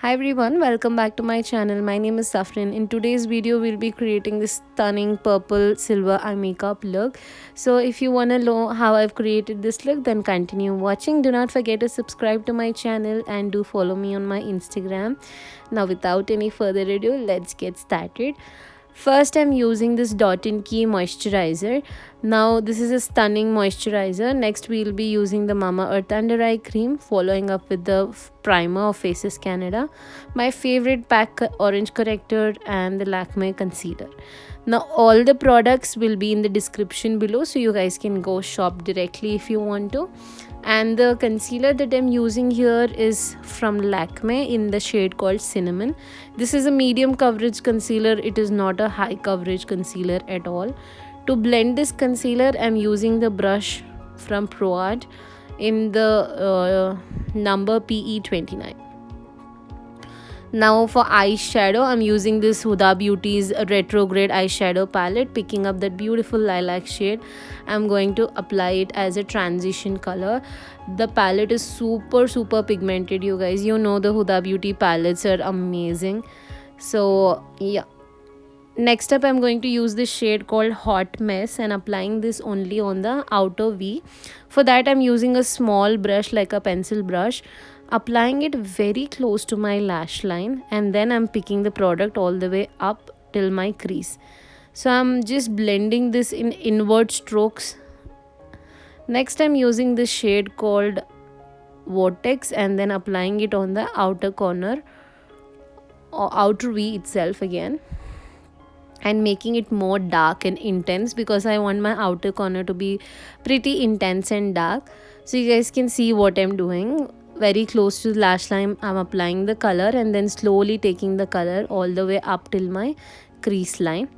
Hi everyone, welcome back to my channel. My name is Safrin. In today's video, we'll be creating this stunning purple silver eye makeup look. So if you want to know how I've created this look, then continue watching. Do not forget to subscribe to my channel and do follow me on my Instagram. Now without any further ado, let's get started. First, I'm using this Dot & Key moisturizer. Now, this is a stunning moisturizer. Next, we'll be using the Mamaearth Under Eye Cream, following up with the primer of Faces Canada, my favorite PAC Orange Corrector, and the Lakme Concealer. Now, all the products will be in the description below, so you guys can go shop directly if you want to. And the concealer that I'm using here is from Lakme in the shade called Cinnamon. This is a medium coverage concealer. It is not a high coverage concealer at all. To blend this concealer, I'm using the brush from Pro Art in the number PE29. Now for eyeshadow, I'm using this Huda Beauty's retrograde eyeshadow palette, picking up that beautiful lilac shade. I'm going to apply it as a transition color. The palette is super pigmented, you guys. You know the Huda Beauty palettes are amazing. So yeah. Next up, I'm going to use this shade called Hot Mess and applying this only on the outer V. For that, I'm using a small brush like a pencil brush, applying it very close to my lash line, and then I'm picking the product all the way up till my crease. So I'm just blending this in inward strokes. Next, I'm using this shade called Vortex and then applying it on the outer corner or outer V itself again, and making it more dark and intense because I want my outer corner to be pretty intense and dark. So you guys can see what I'm doing. Very close to the lash line, I'm applying the color and then slowly taking the color all the way up till my crease line.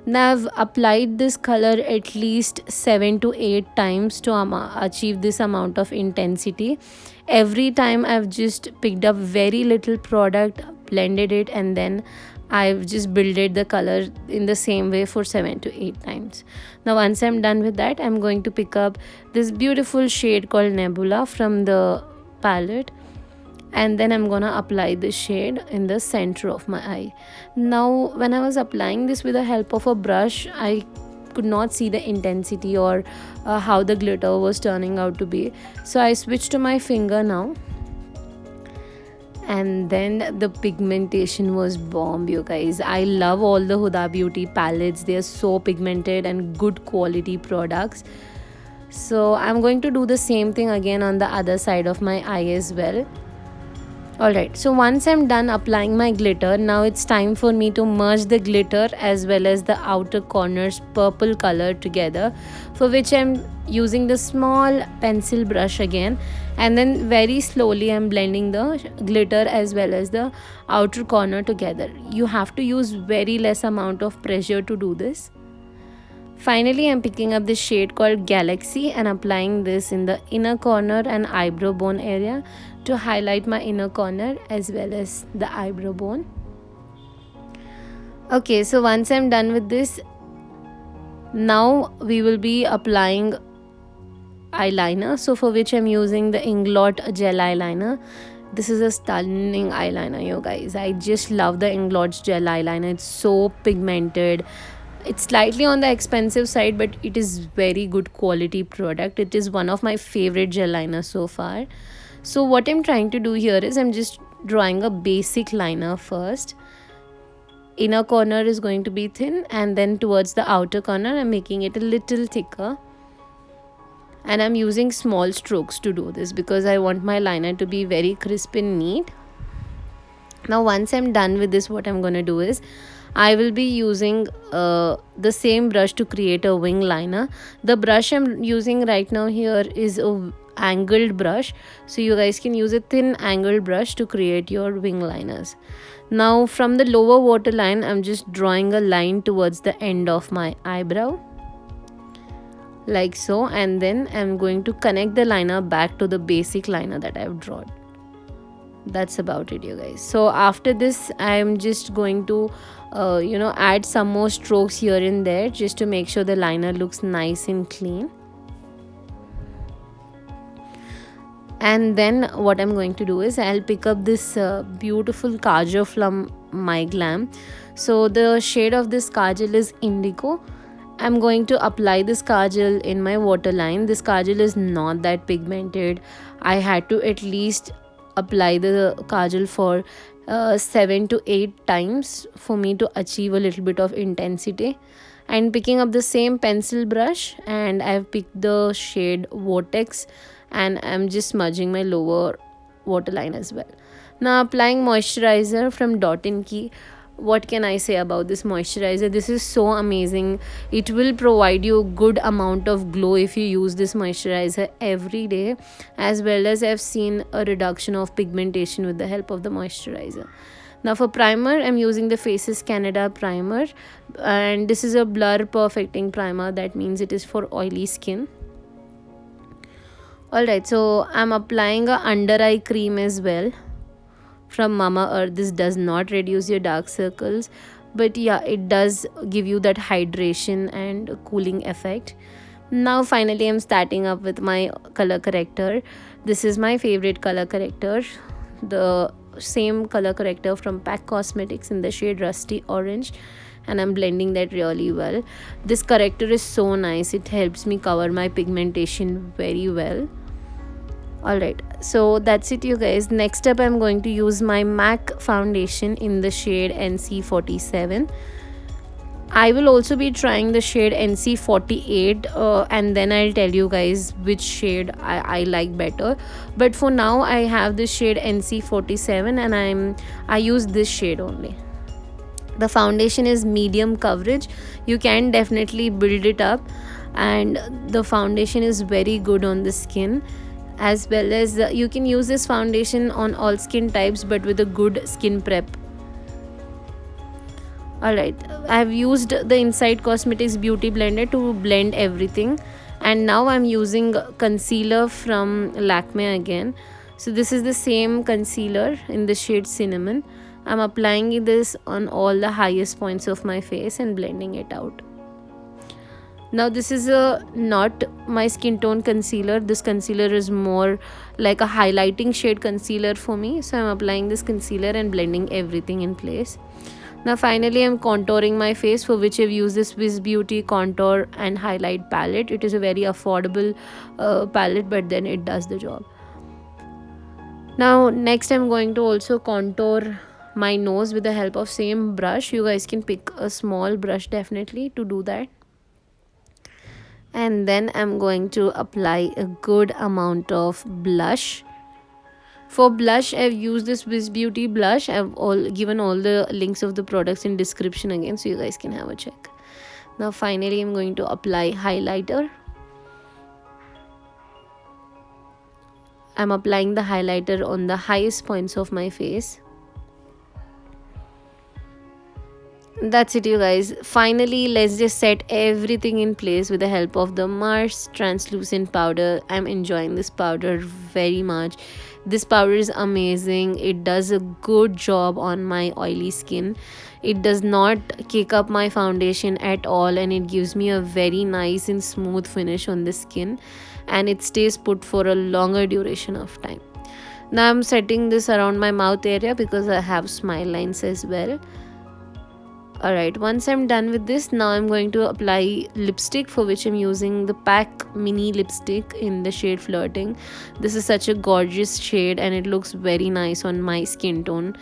Now I've applied this color at least 7 to 8 times to achieve this amount of intensity. Every time I've just picked up very little product, blended it, and then I've just builded the color in the same way for 7 to 8 times. Now once I'm done with that, I'm going to pick up this beautiful shade called Nebula from the palette, and then I'm gonna apply this shade in the center of my eye. Now when I was applying this with the help of a brush, I could not see the intensity or how the glitter was turning out to be. So I switched to my finger now, and then the pigmentation was bomb, you guys. I love all the Huda Beauty palettes. They are so pigmented and good quality products. So I'm going to do the same thing again on the other side of my eye as well. Alright, so once I'm done applying my glitter, now it's time for me to merge the glitter as well as the outer corners purple color together, for which I'm using the small pencil brush again, and then very slowly I'm blending the glitter as well as the outer corner together. You have to use very less amount of pressure to do this. Finally, I'm picking up this shade called Galaxy and applying this in the inner corner and eyebrow bone area to highlight my inner corner as well as the eyebrow bone. Okay, so once I'm done with this, now we will be applying eyeliner. So for which I'm using the Inglot gel eyeliner. This is a stunning eyeliner, you guys. I just love the Inglot gel eyeliner. It's so pigmented. It's slightly on the expensive side, but it is very good quality product. It is one of my favorite gel liners so far. So what I'm trying to do here is I'm just drawing a basic liner first. Inner corner is going to be thin, and then towards the outer corner I'm making it a little thicker. And I'm using small strokes to do this because I want my liner to be very crisp and neat. Now once I'm done with this, what I'm going to do is I will be using the same brush to create a wing liner. The brush I'm using right now here is a angled brush, so you guys can use a thin angled brush to create your wing liners. Now from the lower waterline, I'm just drawing a line towards the end of my eyebrow like so, and then I'm going to connect the liner back to the basic liner that I've drawn. That's about it, you guys. So after this, I'm just going to add some more strokes here and there just to make sure the liner looks nice and clean. And then what I'm going to do is I'll pick up this beautiful kajal from my glam. So the shade of this kajal is indigo. I'm going to apply this kajal in my waterline. This kajal is not that pigmented. I had to at least apply the kajal for 7 to 8 times for me to achieve a little bit of intensity. And picking up the same pencil brush, and I've picked the shade Vortex, and I'm just smudging my lower waterline as well. Now applying moisturizer from Dot & Key. What can I say about this moisturizer? This is so amazing. It will provide you a good amount of glow if you use this moisturizer every day, as well as I've seen a reduction of pigmentation with the help of the moisturizer. Now for primer, I'm using the Faces Canada primer, and this is a blur perfecting primer. That means it is for oily skin. Alright, so I'm applying a under eye cream as well from Mama Earth. This does not reduce your dark circles, but yeah, it does give you that hydration and cooling effect. Now finally I'm starting up with my color corrector. This is my favorite color corrector, the same color corrector from Pack Cosmetics in the shade Rusty Orange, and I'm blending that really well. This corrector is so nice. It helps me cover my pigmentation very well. Alright, so that's it you guys. Next up I'm going to use my MAC foundation in the shade NC47. I will also be trying the shade NC48 and then I'll tell you guys which shade I like better. But for now I have this shade NC47 and I use this shade only. The foundation is medium coverage. You can definitely build it up, and the foundation is very good on the skin, as well as you can use this foundation on all skin types but with a good skin prep. Alright, I have used the Inside Cosmetics Beauty Blender to blend everything, and now I'm using concealer from Lakme again. So this is the same concealer in the shade Cinnamon. I'm applying this on all the highest points of my face and blending it out. Now this is not my skin tone concealer. This concealer is more like a highlighting shade concealer for me. So I'm applying this concealer and blending everything in place. Now finally I'm contouring my face, for which I've used this Swiss Beauty contour and highlight palette. It is a very affordable palette, but then it does the job. Now next I'm going to also contour my nose with the help of same brush. You guys can pick a small brush definitely to do that. And then I'm going to apply a good amount of blush. For blush, I've used this Swiss Beauty blush. I've given all the links of the products in description again, so you guys can have a check. Now finally I'm going to apply highlighter. I'm applying the highlighter on the highest points of my face. That's it you guys. Finally, let's just set everything in place with the help of the Mars translucent powder. I'm enjoying this powder very much. This powder is amazing. It does a good job on my oily skin. It does not kick up my foundation at all, and it gives me a very nice and smooth finish on the skin, and it stays put for a longer duration of time. Now I'm setting this around my mouth area because I have smile lines as well. Alright, once I'm done with this, now I'm going to apply lipstick, for which I'm using the Pack Mini Lipstick in the shade Flirting. This is such a gorgeous shade and it looks very nice on my skin tone.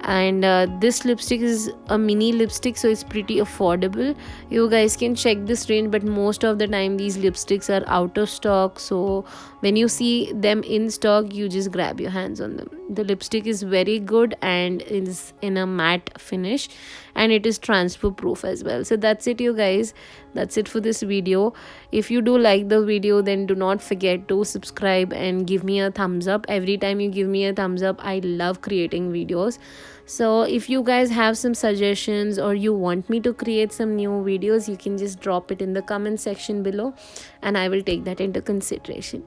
And this lipstick is a mini lipstick, so it's pretty affordable. You guys can check this range, but most of the time these lipsticks are out of stock, so when you see them in stock, you just grab your hands on them. The lipstick is very good and is in a matte finish, and it is transfer proof as well. So that's it you guys, that's it for this video. If you do like the video, then do not forget to subscribe and give me a thumbs up. Every time you give me a thumbs up, I love creating videos. So if you guys have some suggestions or you want me to create some new videos, you can just drop it in the comment section below and I will take that into consideration.